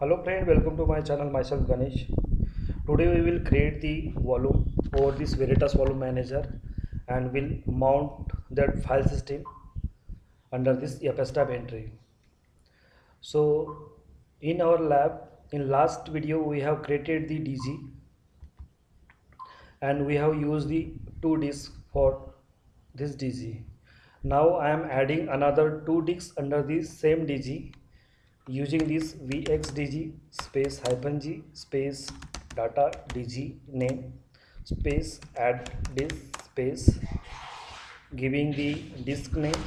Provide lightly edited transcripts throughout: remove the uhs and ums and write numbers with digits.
Hello friend, welcome to my channel. Myself Ganesh. Today we will create the volume over this Veritas Volume Manager and will mount that file system under this FSTab entry. So in our lab, in last video we have created the DG and we have used the two disks for this DG. Now I am adding another two disks under this same DG using this vxdg space hyphen g space data dg name space add disk space giving the disk name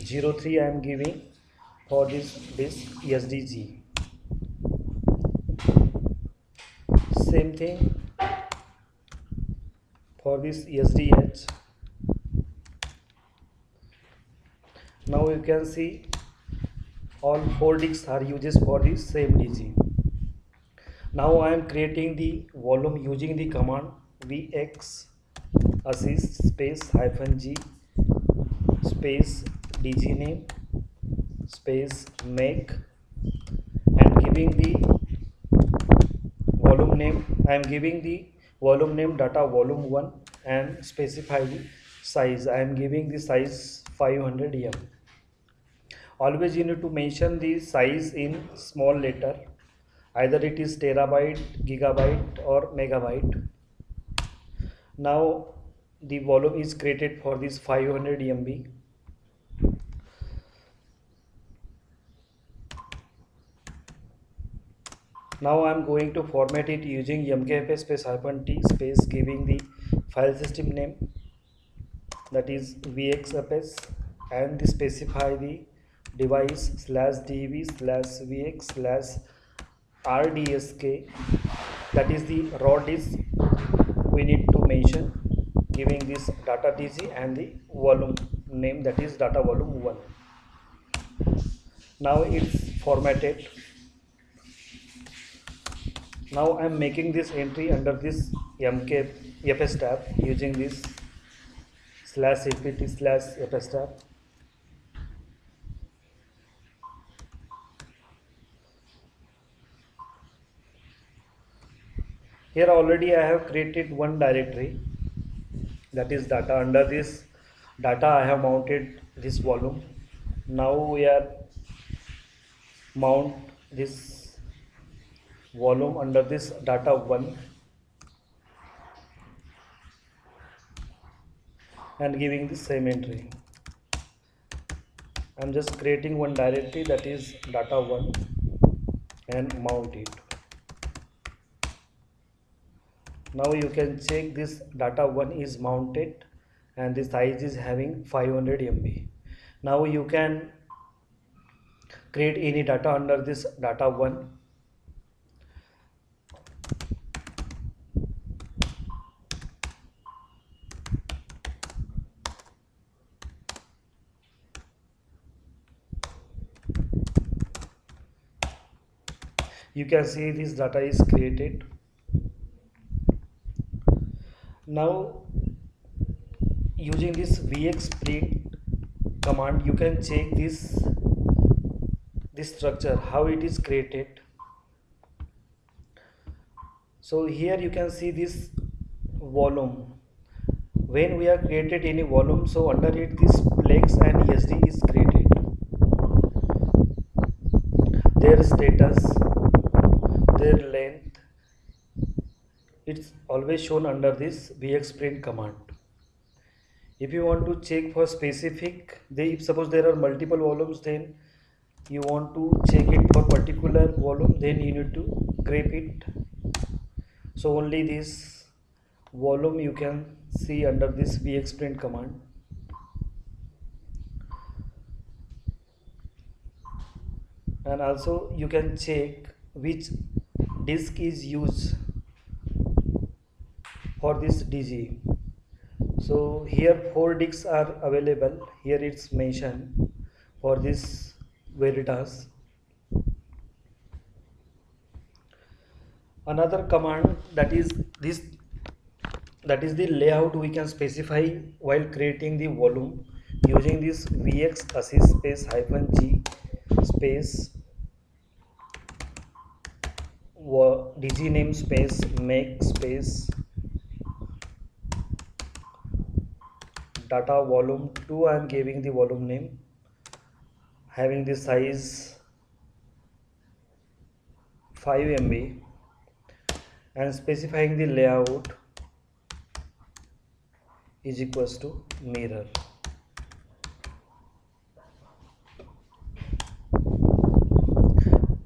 03 I am giving for this disk sdg. Same thing for this sdh. Now you can see all four disks are uses for this same dg. Now I am creating the volume using the command vx assist space hyphen g space dg name space make and giving the volume name. I am giving the volume name data volume 1 and specify the size. I am giving the size 500 m. Always you need to mention the size in small letter, either it is terabyte, gigabyte or megabyte. Now the volume is created for this 500 MB. Now I am going to format it using mkfs space hyphen t space giving the file system name, that is vxfs, and specify the device slash db slash vx slash rdsk, that is the raw disk we need to mention, giving this data dg and the volume name, that is data volume 1. Now it's formatted. Now I am making this entry under this FSTab using this slash apt slash FSTab. Here already I have created one directory, that is data. Under this data I have mounted this volume. Now we are mount this volume under this data 1 and giving the same entry. I am just creating one directory, that is data 1, and mount it. Now you can check this data 1 is mounted and the size is having 500 MB. Now you can create any data under this data 1. You can see this data is created. Now using this vxprint command you can check this structure, how it is created. So here you can see this volume. When we have created any volume, so under it this plex and esd is created. Their status, their length, it's always shown under this vxprint command. If you want to check for specific, if suppose there are multiple volumes, then you want to check it for particular volume, then you need to grep it. So only this volume you can see under this vxprint command. And also you can check which disk is used for this DG. So here 4 disks are available. Here it's mentioned for this Veritas. Another command, that is the layout we can specify while creating the volume using this vx assist space hyphen g space dg name space make space data volume 2. I am giving the volume name, having the size 5 MB, and specifying the layout is equals to mirror.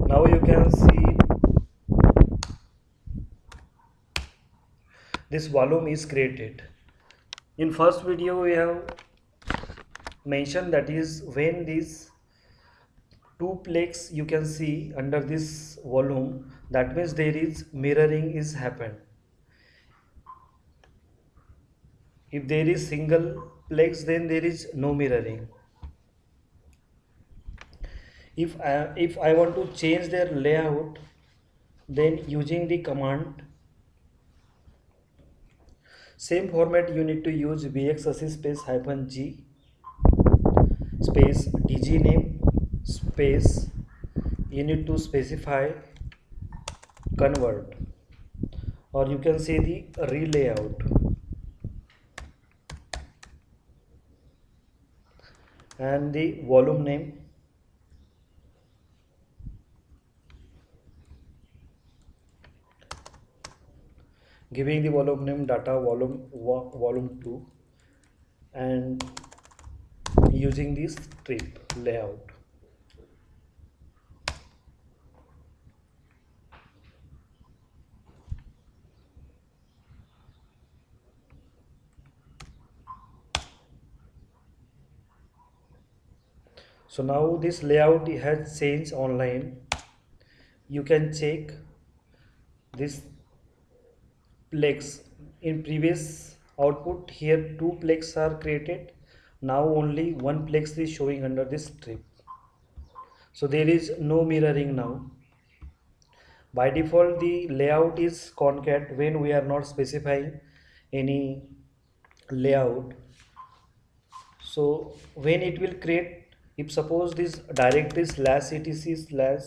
Now you can see this volume is created. In first video we have mentioned that is when these two plaques you can see under this volume, that means there is mirroring is happened. If there is single plaques, then there is no mirroring. If I want to change their layout, then using the command same format you need to use vxassist space -g space dg name space, you need to specify convert, or you can say the relayout, and the volume name giving the volume name data volume 2, and using this strip layout. So now this layout has changed online. You can check this plex. In previous output here 2 plex are created, now only 1 plex is showing under this strip, so there is no mirroring now. By default the layout is concat when we are not specifying any layout. So when it will create, if suppose this directory slash etc slash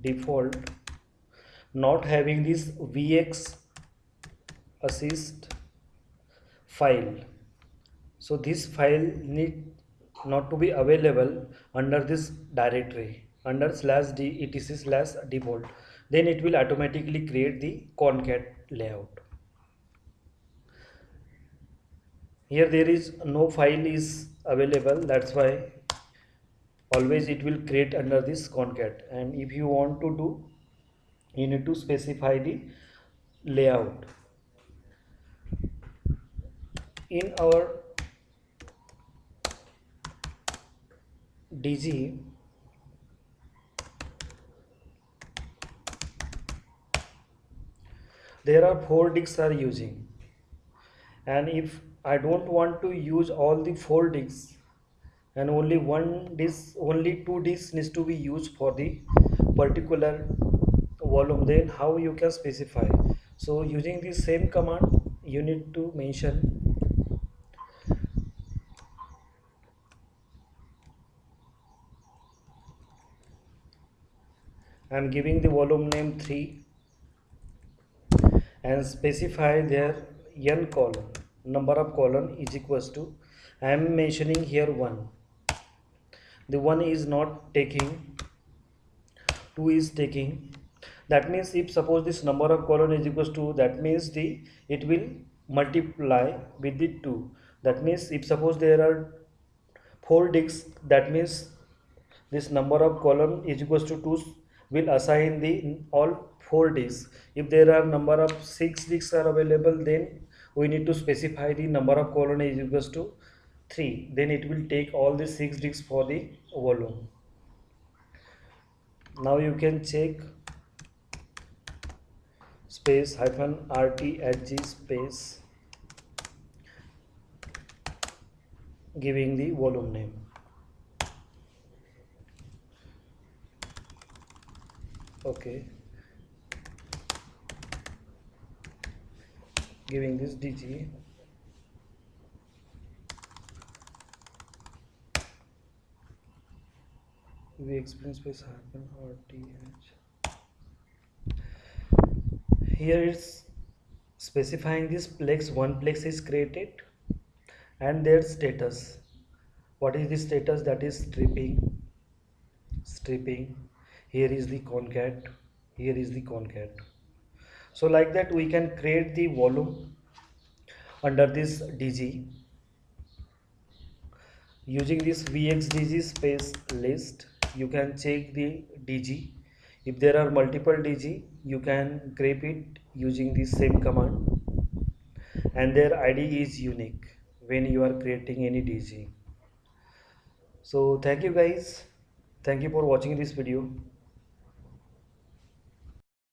default not having this vx assist file, so this file need not to be available under this directory under slash d etc slash default, then it will automatically create the concat layout. Here there is no file is available, that's why always it will create under this concat. And if you want to do, you need to specify the layout. In our dg there are 4 disks are using, and if I don't want to use all the 4 disks and only one disk, only 2 disks needs to be used for the particular volume, then how you can specify? So using the same command you need to mention I am giving the volume name 3 and specify their n column, number of column is equals to, I am mentioning here 1, the 1 is not taking, 2 is taking. That means if suppose this number of column is equals to, that means the it will multiply with the 2. That means if suppose there are 4 disks, that means this number of column is equals to 2 will assign the all 4 disks. If there are number of 6 disks are available, then we need to specify the number of column is equals to 3, then it will take all the 6 disks for the volume. Now you can check space -rt@g space giving the volume name. Okay, giving this dg we explain space -rth. Here it's specifying this plex, one plex is created, and their status. What is the status? That is stripping. Here is the concat, here is the concat. So like that we can create the volume under this dg using this vxdg space list. You can check the dg. If there are multiple dg, you can grep it using the same command, and their id is unique when you are creating any dg. So thank you guys, thank you for watching this video.